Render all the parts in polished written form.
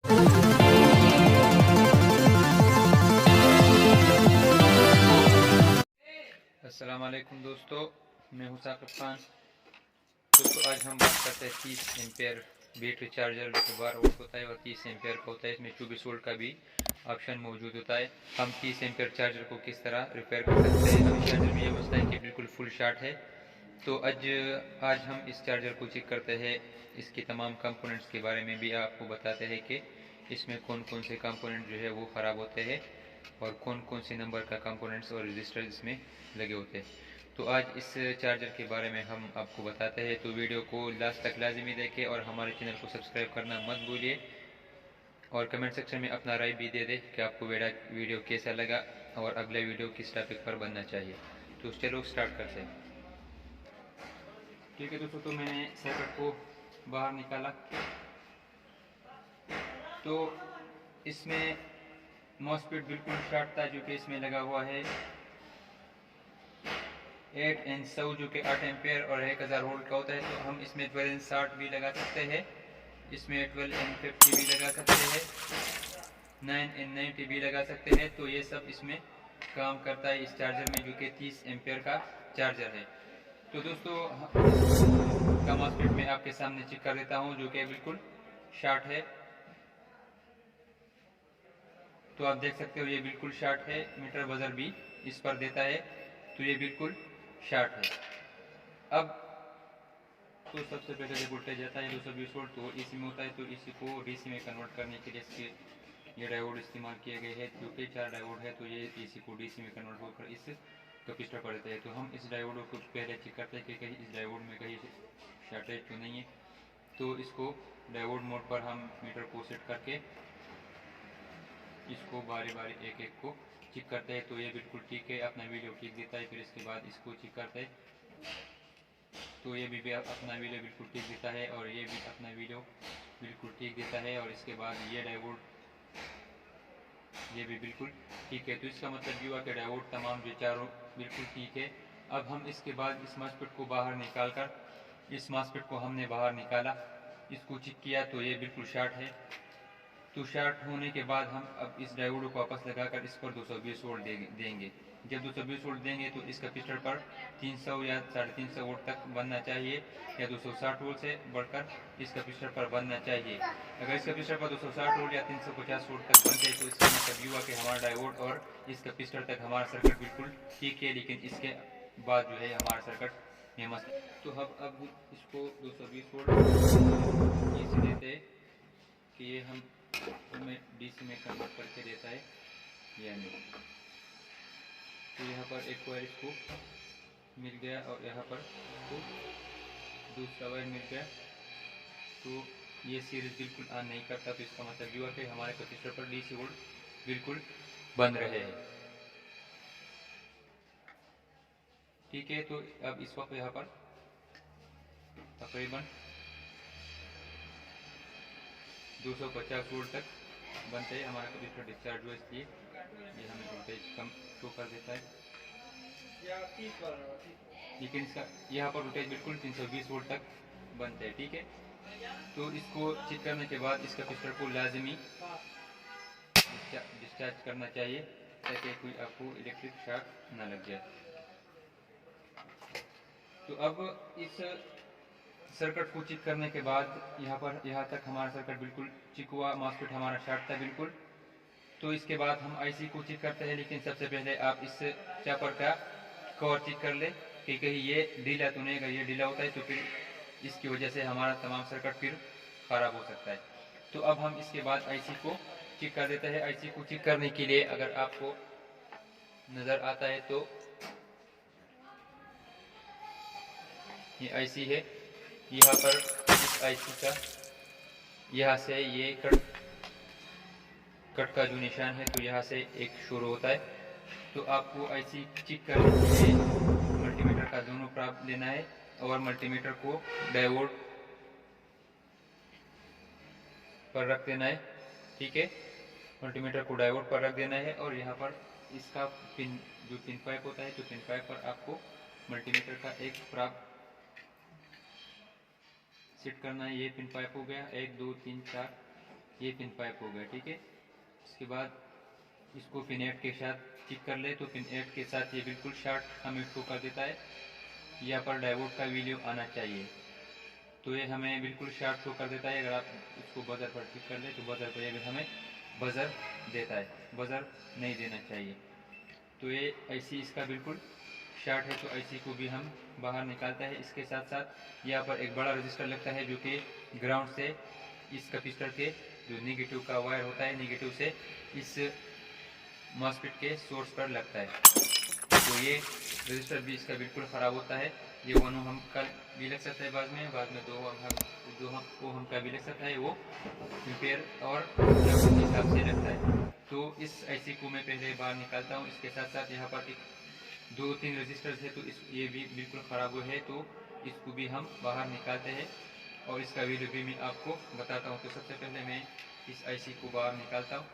अस्सलाम वालेकुम दोस्तों, मैं हूं साकिब खान। दोस्तों आज हम बात करते हैं 30 एम्पेयर बैटरी चार्जर जो 12 वोल्ट होता है और 30 एम्पेयर का होता है। इसमें 24 वोल्ट का भी ऑप्शन मौजूद होता है। हम 30 एम्पेयर चार्जर को किस तरह रिपेयर कर सकते हैं। अब इस चार्जर में ये मसला है कि बिल्कुल फुल शॉर्ट है। तो आज हम इस चार्जर को चेक करते हैं। इसके तमाम कंपोनेंट्स के बारे में भी आपको बताते हैं कि इसमें कौन कौन से कंपोनेंट जो है वो ख़राब होते हैं और कौन कौन से नंबर का कंपोनेंट्स और रजिस्टर इसमें लगे होते हैं। तो आज इस चार्जर के बारे में हम आपको बताते हैं। तो वीडियो को लास्ट तक लाजमी देखें और हमारे चैनल को सब्सक्राइब करना मत भूलिए और कमेंट सेक्शन में अपना राय भी दे दें कि आपको वीडियो कैसा लगा और अगला वीडियो किस टॉपिक पर बनना चाहिए। तो चलो स्टार्ट करते हैं। ठीक है दोस्तों, तो मैंने सर्किट को बाहर निकाला तो इसमें मॉसफेट बिल्कुल शॉर्ट था जो कि इसमें लगा हुआ है 8N100 जो कि 8 एम्पेयर और 1000 वोल्ट का होता है। तो हम इसमें 12N60 भी लगा सकते हैं, इसमें 12N50 भी लगा सकते हैं, 9N90 भी लगा सकते हैं। तो ये सब इसमें काम करता है इस चार्जर में जो कि 30 एम्पेयर का चार्जर है। तो दोस्तों का मॉसफेट मैं आपके सामने चेक कर देता हूँ जो कि बिल्कुल शॉर्ट है। तो आप देख सकते हो ये बिल्कुल शॉर्ट है। मीटर बजर भी इस पर देता है तो ये बिल्कुल शॉर्ट है। अब तो सबसे पहले जब वोल्टेज आता है 220 वोल्ट तो एसी में होता है। तो एसी को डीसी में कन्वर्ट करने के लिए इसके ये डायोड इस्तेमाल किए गए हैं जो कि 4 डायोड है। तो ये एसी को डीसी में कन्वर्ट होकर इस कैपेसिटर पर देता है। तो हम इस डायोड को पहले चेक करते हैं कि कहीं इस डायोड में कहीं शॉर्टेज तो नहीं है। तो इसको डायोड मोड पर हम मीटर को सेट करके इसको बारी बारी एक एक को चेक करते हैं। तो ये बिल्कुल ठीक है, अपना वीडियो ठीक देता है। फिर इसके बाद इसको चेक करते हैं तो ये भी अपना वीडियो बिल्कुल ठीक देता है और ये भी अपना वीडियो बिल्कुल ठीक देता है। और इसके बाद ये डायोड ये भी बिल्कुल ठीक है। तो इसका मतलब ये हुआ कि डायोड तमाम जो चारों बिल्कुल ठीक है। अब हम इसके बाद इस मॉसफेट को बाहर निकाल कर इस मॉसफेट को हमने बाहर निकाला, इसको चेक किया तो ये बिल्कुल शॉर्ट है। तो शॉर्ट होने के बाद हम अब इस डायोड को वापस लगाकर इस पर 220 वोल्ट देंगे। जब 220 वोल्ट देंगे तो इस कैपेसिटर पर 300 या 350 वोल्ट तक बनना चाहिए या 260 वोल्ट से बढ़कर इस कैपेसिटर पर बनना चाहिए। अगर इस कैपेसिटर पर 260 वोल्ट या 350 वोल्ट तक बनते हैं तो इसका मतलब ये हुआ कि हमारा डायोड और इस कैपेसिटर तक हमारा सर्किट बिल्कुल ठीक है। लेकिन इसके बाद जो है हमारा सर्किट में मसला। तो अब इसको 220 वोल्ट इसे देते हैं कि ये हमें डीसी में कन्वर्ट करके देता है या नहीं। तो यहाँ पर एक वायर इसको मिल गया और यहाँ पर इसको दूसरा वायर मिल गया। तो ये सीरीज बिल्कुल ऑन नहीं करता। तो इसका मतलब ये हुआ कि हमारे कैपेसिटर पर डीसी वोल्ट बिल्कुल बन रहे हैं। ठीक है, तो अब इस वक्त यहाँ पर तकरीबन 250 वोल्ट तक बनते हैं। हमारा कैपेसिटर डिस्चार्ज हुआ इसलिए ये हमें वोल्टेज कम शो कर देता है। लेकिन इसका यहाँ पर वोल्टेज बिल्कुल 320 वोल्ट तक बनते हैं। ठीक है, तो इसको चेक करने के बाद इस कैपेसिटर को लाजमी डिस्चार्ज करना चाहिए ताकि कोई आपको इलेक्ट्रिक शॉक ना लग जाए। तो अब इस सर्किट को चेक करने के बाद यहाँ तक हमारा सर्किट बिल्कुल चेक हुआ, मॉसफेट हमारा शॉर्ट था बिल्कुल। तो इसके बाद हम आईसी को चेक करते हैं। लेकिन सबसे पहले आप इस चापर का कवर चेक कर ले कि कहीं ये ढीला तो नहीं। अगर ये ढीला होता है तो फिर इसकी वजह से हमारा तमाम सर्किट फिर ख़राब हो सकता है। तो अब हम इसके बाद आईसी को चेक कर देते हैं। आईसी को चेक करने के लिए अगर आपको नज़र आता है तो ये आईसी है। यहाँ पर इस आईसी का यहाँ से ये कट का जो निशान है तो यहाँ से एक शुरू होता है। तो आपको आईसी चेक करने के लिए मल्टीमीटर का दोनों प्राप्त लेना है और मल्टीमीटर को डायोड पर रख देना है। ठीक है, मल्टीमीटर को डायोड पर रख देना है और यहाँ पर इसका पिन जो पिन पाइप होता है तो पिन पाइप पर आपको मल्टीमीटर का एक प्राप्त सेट करना है। ये पिन पाइप हो गया 1 2 3 4 ये पिन 5 हो गया, ठीक है। इसके बाद इसको पिन 8 के साथ चेक कर ले तो पिन 8 के साथ ये बिल्कुल शॉर्ट हमें शो कर देता है। यहाँ पर डायोड का वैल्यू आना चाहिए, तो ये हमें बिल्कुल शॉर्ट शो कर देता है। अगर आप इसको बजर पर चेक कर ले तो बजर पर ये हमें बजर देता है, बजर नहीं देना चाहिए। तो ये ऐसी इसका बिल्कुल शॉर्ट है, तो ऐसी को भी हम बाहर निकालता है। इसके साथ साथ यहाँ पर एक बड़ा रजिस्टर लगता है जो कि ग्राउंड से इस कैपेसिटर के जो नेगेटिव का वायर होता है, नेगेटिव से इस मॉस्फेट के सोर्स पर लगता है। तो ये रजिस्टर भी इसका बिल्कुल ख़राब होता है। ये 1 ओम का भी लग सकता है, बाद में 2 ओम का भी लग सकता है, वो एम्पेयर और के हिसाब से लगता है। तो इस आईसी को मैं पहले बाहर निकालता हूँ। इसके साथ साथ यहाँ पर एक 2-3 रजिस्टर्स है, तो ये भी बिल्कुल ख़राब हुए है, तो इसको भी हम बाहर निकालते हैं और इसका वीडियो भी मैं आपको बताता हूँ। तो सबसे पहले मैं इस आईसी को बाहर निकालता हूँ।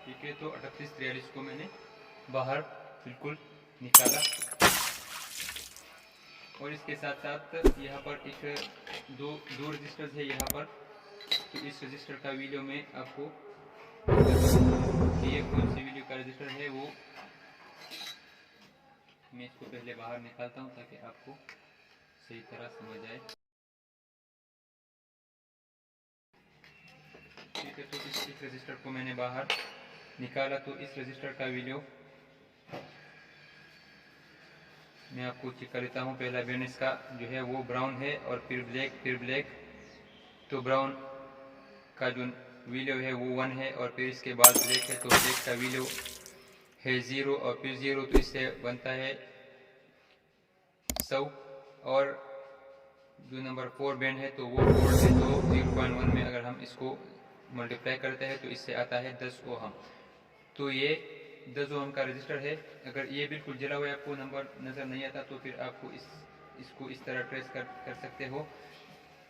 ठीक है, तो 3843 को मैंने बाहर बिल्कुल निकाला और इसके साथ साथ यहाँ पर एक दो रजिस्टर्स है यहाँ पर। तो इस रजिस्टर का वीडियो में आपको ये कौन सी वीडियो का रजिस्टर है वो मैं इसको पहले बाहर निकालता हूँ ताकि आपको सही तरह समझ आए। ठीक है, तो इस रजिस्टर को मैंने बाहर निकाला। तो इस रजिस्टर का वीडियो मैं आपको चेक कर लेता हूँ। पहला बैंड इसका जो है वो ब्राउन है और फिर ब्लैक। तो ब्राउन का जो वीडियो है वो 1 है और फिर इसके बाद ब्लैक है, तो ब्लैक का वीडियो है 0 और फिर 0, तो इससे बनता है 100। और जो नंबर 4 बैंड है तो वो 4 है, तो 0.1 में अगर हम इसको मल्टीप्लाई करते हैं तो इससे आता है 10 ओहम। तो ये 10 ओहम का रजिस्टर है। अगर ये बिल्कुल जला हुआ आपको नंबर नज़र नहीं आता तो फिर आपको इसको इस तरह ट्रेस कर सकते हो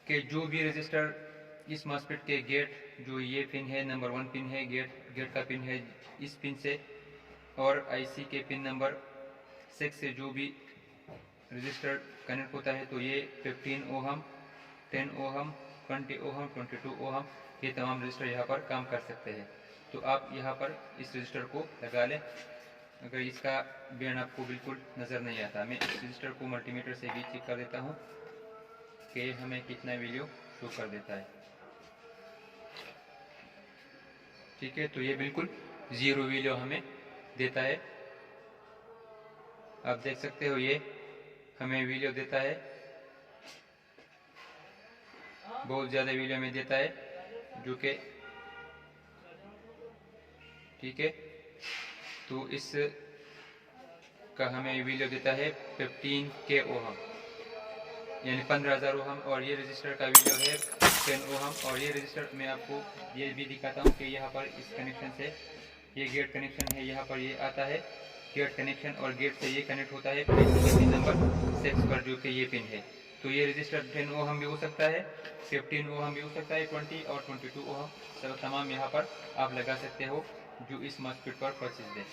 कि जो भी रजिस्टर इस मॉस्फेट के गेट, जो ये पिन है नंबर 1 पिन है, गेट का पिन है इस पिन से, और आईसी के पिन नंबर 6 से जो भी रजिस्टर कनेक्ट होता है, तो ये 15 ओहम, 10 ओहम, 20 ओहम, 22 ओहम, ये तमाम रजिस्टर यहाँ पर काम कर सकते हैं। तो आप यहाँ पर इस रजिस्टर को लगा लें। अगर इसका बैंड आपको बिल्कुल नज़र नहीं आता, मैं इस रजिस्टर को मल्टीमीटर से भी चेक कर देता हूँ कि हमें कितना वैल्यू शो कर देता है। ठीक है, तो ये बिल्कुल 0 वैल्यू हमें देता है। आप देख सकते हो ये हमें वीडियो देता है, बहुत ज़्यादा वीडियो में देता है जो कि ठीक है। तो इस का हमें वीडियो देता है 15K ओहम, यानी 15,000 ओहम। और ये रजिस्टर का वीडियो है 10 ओहम। और ये रजिस्टर मैं आपको ये भी दिखाता हूँ कि यहाँ पर इस कनेक्शन से ये गेट कनेक्शन है, यहाँ पर ये आता है गेट कनेक्शन और गेट से ये कनेक्ट होता है पिन नंबर 6 पर जो कि ये पिन है। तो ये रजिस्टर 10 ओहम भी हो सकता है, 15 ओहम भी हो सकता है, 20 और 22 ओहम सब तमाम यहाँ पर आप लगा सकते हो जो इस मॉस्फेट पर परचेज दे।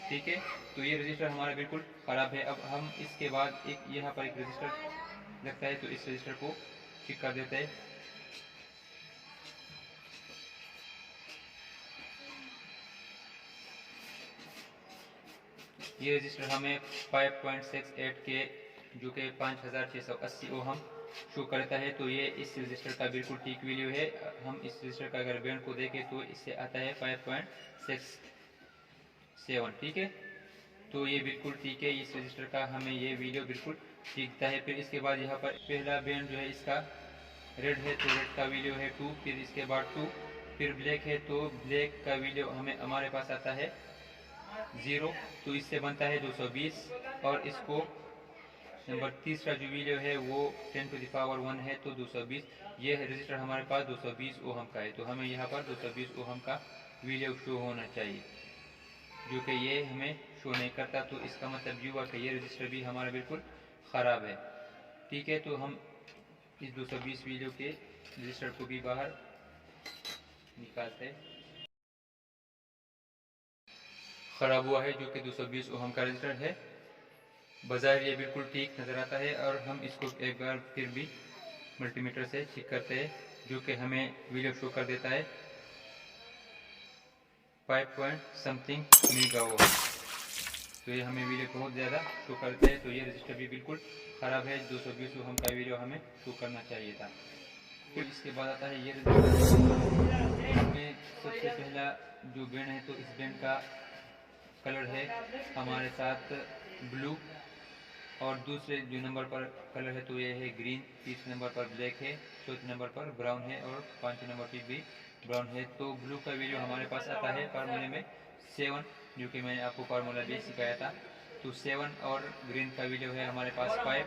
ठीक है, तो ये रजिस्टर हमारा बिल्कुल ख़राब है। अब हम इसके बाद एक यहाँ पर एक रजिस्टर लगता है, तो इस रजिस्टर को चेक कर देते हैं। ये रजिस्टर हमें 5.68 के जो कि 5680 ओहम शो करता है। तो ये इस रजिस्टर का बिल्कुल ठीक वैल्यू है। हम इस रजिस्टर का अगर बैंड को देखें तो इससे आता है 5.67। ठीक है, तो ये बिल्कुल ठीक है। इस रजिस्टर का हमें ये वैल्यू बिल्कुल ठीक दिखता है। फिर इसके बाद यहाँ पर पहला बैंड जो है इसका रेड है, तो रेड का वैल्यू है 2, फिर इसके बाद 2, फिर ब्लैक है, तो ब्लैक का वैल्यू हमारे पास आता है 0, तो इससे बनता है 220। और इसको नंबर तीसरा जो वैल्यू है वो 10⁻⁻1 है, तो 220। ये रजिस्टर हमारे पास 220 ओहम का है, तो हमें यहाँ पर 220 ओहम का वैल्यू शो होना चाहिए, जो कि ये हमें शो नहीं करता। तो इसका मतलब ये हुआ कि ये रजिस्टर भी हमारा बिल्कुल ख़राब है। ठीक है, तो हम इस 220 वैल्यू के रजिस्टर को भी बाहर निकालते हैं। ख़राब हुआ है जो कि 220 ओहम का रजिस्टर है। बाजार ये बिल्कुल ठीक नज़र आता है। और हम इसको एक बार फिर भी मल्टीमीटर से चेक करते हैं, जो कि हमें वीडियो शो कर देता है 5 पॉइंट समथिंग मेगावाट। तो ये हमें वीडियो बहुत ज़्यादा शो करता है। तो ये रजिस्टर भी बिल्कुल ख़राब है। 220 ओम का वीडियो हमें शो करना चाहिए था। फिर इसके बाद आता है ये रजिस्टर। इसमें सबसे पहला जो बैंड है, तो इस बैंड का कलर है हमारे साथ ब्लू, और दूसरे जो नंबर पर कलर है तो ये है ग्रीन, तीसरे नंबर पर ब्लैक है, चौथे नंबर पर ब्राउन है, और पांचवें नंबर पर भी ब्राउन है। तो ब्लू का वीडियो हमारे पास आता है फार्मूले में 7, जो कि मैंने आपको फार्मूला भी सिखाया था। तो 7, और ग्रीन का वीडियो है हमारे पास 5,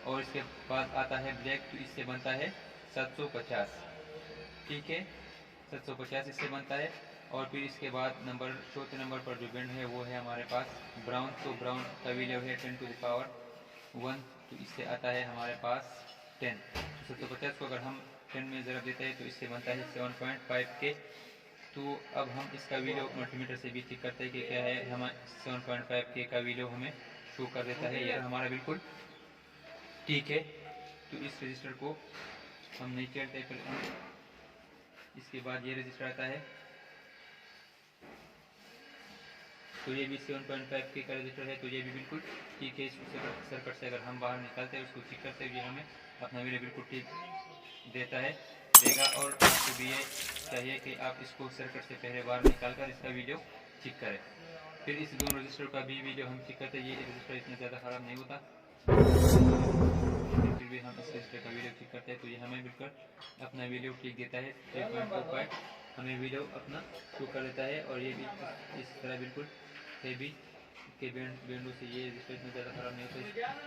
और इसके बाद आता है ब्लैक, तो इससे बनता है 750। ठीक है, 750 इससे बनता है। और फिर इसके बाद चौथे नंबर पर जो बैंड है वो है हमारे पास ब्राउन। तो ब्राउन का वीडियो है 10 टू द पावर 1, तो इससे आता है हमारे पास 10। तो 750 को अगर हम 10 में ज़रा देते हैं तो इससे बनता है 7.5 के। तो अब हम इसका वीडियो मल्टीमीटर से भी चेक करते हैं कि क्या है। हम 7.5 के का वीडियो हमें शो कर देता है। यह हमारा बिल्कुल ठीक है। तो इस रजिस्टर को हम नहीं चलते, फिर इसके बाद ये रजिस्टर आता है। तो ये भी 7.5 के का रजिस्टर है। तो ये भी बिल्कुल ठीक है। इस सर्किट से अगर हम बाहर निकालते हैं, उसको चेक करते हुए हमें अपना वीडियो बिल्कुल ठीक देगा। और आपको भी ये चाहिए कि आप इसको सर्किट से पहले बाहर निकाल कर इसका वीडियो चेक करें। फिर इस दोनों रजिस्टर का भी वीडियो हम चेक करते हैं। ये रजिस्टर इतना ज़्यादा ख़राब नहीं होता, फिर भी हम इस रजिस्टर का वीडियो चेक करते हैं। तो ये हमें बिल्कुल अपना वीडियो ठीक देता है। 3.25 हमें वीडियो अपना शो कर देता है। और ये भी इस तरह बिल्कुल हेवी के बैंडों से ये रजिस्टर इतना ज़्यादा ख़राब नहीं होता,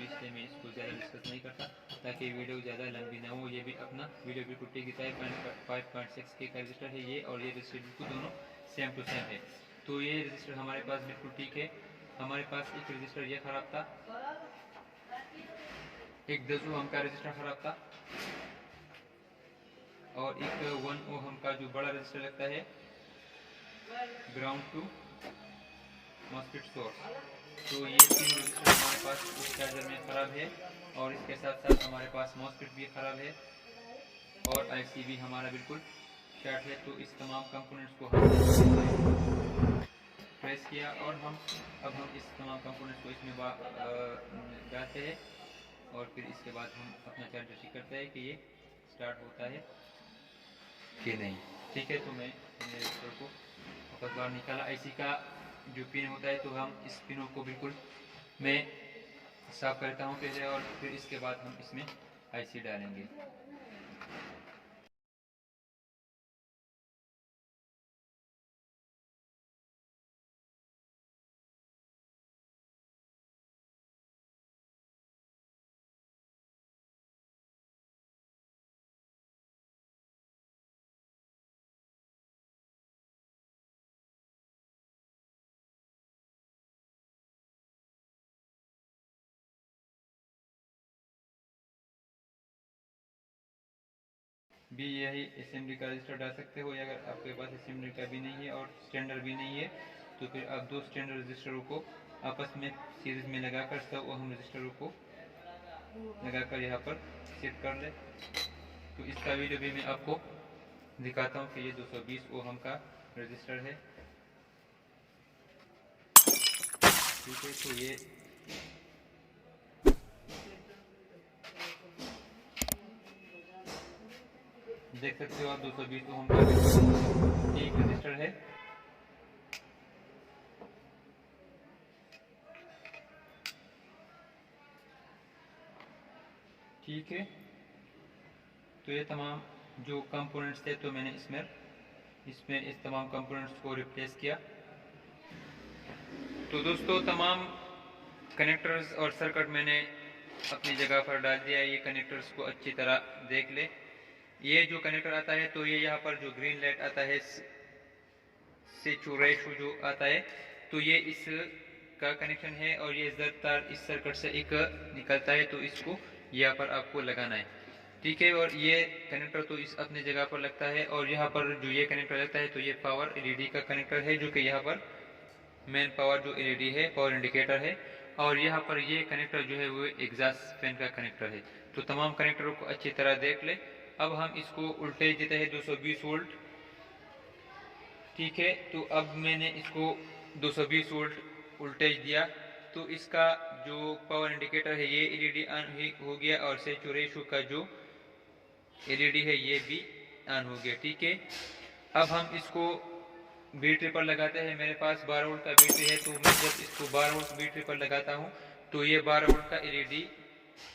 इसलिए मैं इसको ज़्यादा डिस्कस नहीं करता, ताकि वीडियो ज़्यादा लंबी ना हो। ये भी अपना वीडियो बिल्कुल ठीक देता है। 5.6 के का रजिस्टर है ये, और ये रजिस्टर बिल्कुल दोनों सेम टू सेम है। तो ये रजिस्टर हमारे पास बिल्कुल ठीक है। हमारे पास एक रजिस्टर ये ख़राब था, एक 10 ओम का रजिस्टर ख़राब था, और एक 1 ओम का जो बड़ा रजिस्टर लगता है ग्राउंड टू मॉस्फेट सोर्स। तो ये 3 रजिस्टर हमारे पास उस चार्जर में ख़राब है, और इसके साथ साथ हमारे पास मॉस्फेट भी ख़राब है, और आईसी भी हमारा बिल्कुल शॉर्ट है। तो इस तमाम कंपोनेंट्स को हम प्रेस किया, और अब हम इस तमाम कंपोनेंट्स को इसमें डालते हैं, और फिर इसके बाद हम अपना चार्जर चेक करते हैं कि ये स्टार्ट होता है कि नहीं। ठीक है, तो मैं रजिस्टर को वापस बाहर निकाला। आईसी का जो पिन होता है, तो हम इस पिनों को बिल्कुल मैं साफ करता हूँ पहले, और फिर इसके बाद हम इसमें आईसी डालेंगे। भी यही असेंबली का रजिस्टर डाल सकते हो, या अगर आपके पास असेंबली का भी नहीं है और स्टैंडर्ड भी नहीं है, तो फिर आप 2 स्टैंडर्ड रजिस्टरों को आपस में सीरीज में लगाकर 100 ओम रजिस्टरों को लगाकर यहाँ पर सेट कर ले। तो इसका वीडियो भी मैं आपको दिखाता हूँ कि ये 220 ओम का रजिस्टर है। ठीक है, तो ये देख सकते हो आप 220 ओम का एक रजिस्टर है। ठीक है, तो ये तमाम जो कंपोनेंट्स थे, तो मैंने इसमें इस तमाम कंपोनेंट्स को रिप्लेस किया। तो दोस्तों, तमाम कनेक्टर्स और सर्किट मैंने अपनी जगह पर डाल दिया है। ये कनेक्टर्स को अच्छी तरह देख ले। ये जो कनेक्टर आता है, तो ये यहाँ पर जो ग्रीन लाइट आता है से रेशो जो आता है, तो ये इस का कनेक्शन है, और ये जर तार इस सर्किट से एक निकलता है, तो इसको यहाँ पर आपको लगाना है। ठीक है, और ये कनेक्टर तो इस अपने जगह पर लगता है, और यहाँ पर जो ये कनेक्टर लगता है, तो ये पावर एलईडी का कनेक्टर है, जो कि यहाँ पर मेन पावर जो एलईडी है, पावर इंडिकेटर है, और यहाँ पर ये कनेक्टर जो है वो एग्जॉस्ट फैन का कनेक्टर है। तो तमाम कनेक्टरों को अच्छी तरह देख ले। अब हम इसको वोल्टेज देते हैं 220 वोल्ट, ठीक है। तो अब मैंने इसको 220 वोल्ट वोल्टेज दिया, तो इसका जो पावर इंडिकेटर है ये एलईडी ऑन हो गया और सैचुरेशन का जो एलईडी है ये भी ऑन हो गया, ठीक है। अब हम इसको बैटरी पर लगाते हैं। मेरे पास 12 वोल्ट का बैटरी है, तो मैं जब इसको 12 वोल्ट बैटरी पर लगाता हूँ तो ये 12 वोल्ट का एलईडी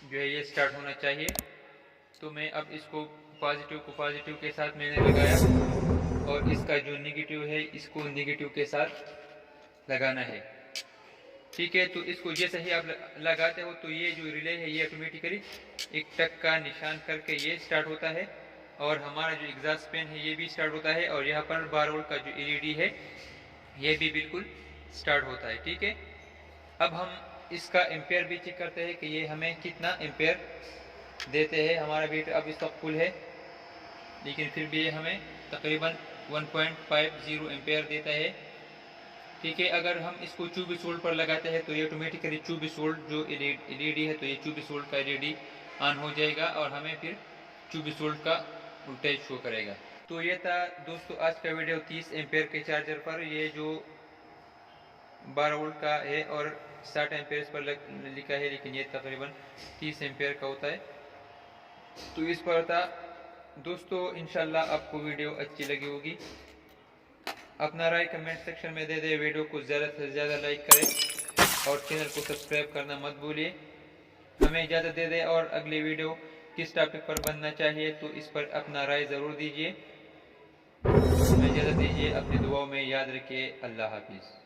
जो है ये स्टार्ट होना चाहिए। तो मैं अब इसको पॉजिटिव को पॉजिटिव के साथ मैंने लगाया और इसका जो नेगेटिव है इसको नेगेटिव के साथ लगाना है, ठीक है। तो इसको जैसे ही आप लगाते हो तो ये जो रिले है ये ऑटोमेटिकली एक टक का निशान करके ये स्टार्ट होता है और हमारा जो एग्जॉस्ट फैन है ये भी स्टार्ट होता है और यहाँ पर 12 वोल्ट का जो एलईडी है ये भी बिल्कुल स्टार्ट होता है, ठीक है। अब हम इसका एम्पेयर भी चेक करते हैं कि ये हमें कितना एम्पेयर देते हैं। हमारा बैटरी अब इसका फुल है, लेकिन फिर भी ये हमें तकरीबन 1.50 एम्पेयर देता है, ठीक है। अगर हम इसको 24 वोल्ट पर लगाते हैं तो ये ऑटोमेटिकली 24 वोल्ट जो एलईडी है तो ये 24 वोल्ट का एलईडी ऑन हो जाएगा और हमें फिर 24 वोल्ट का वोल्टेज शो करेगा। तो ये था दोस्तों आज का वीडियो 30 एम्पेयर के चार्जर पर। ये जो 12 वोल्ट का है और 60 एम्पेयर पर लिखा है, लेकिन ये तकरीबन 30 एम्पेयर का होता है। तो इस पर था दोस्तों, इंशाल्लाह आपको वीडियो अच्छी लगी होगी। अपना राय कमेंट सेक्शन में दे दे, वीडियो को ज़्यादा से ज़्यादा लाइक करें और चैनल को सब्सक्राइब करना मत भूलिए। हमें इजाज़त दे दे और अगली वीडियो किस टॉपिक पर बनना चाहिए तो इस पर अपना राय ज़रूर दीजिए। हमें इजाज़त दीजिए, अपनी दुआओं में याद रखिए। अल्लाह हाफिज़।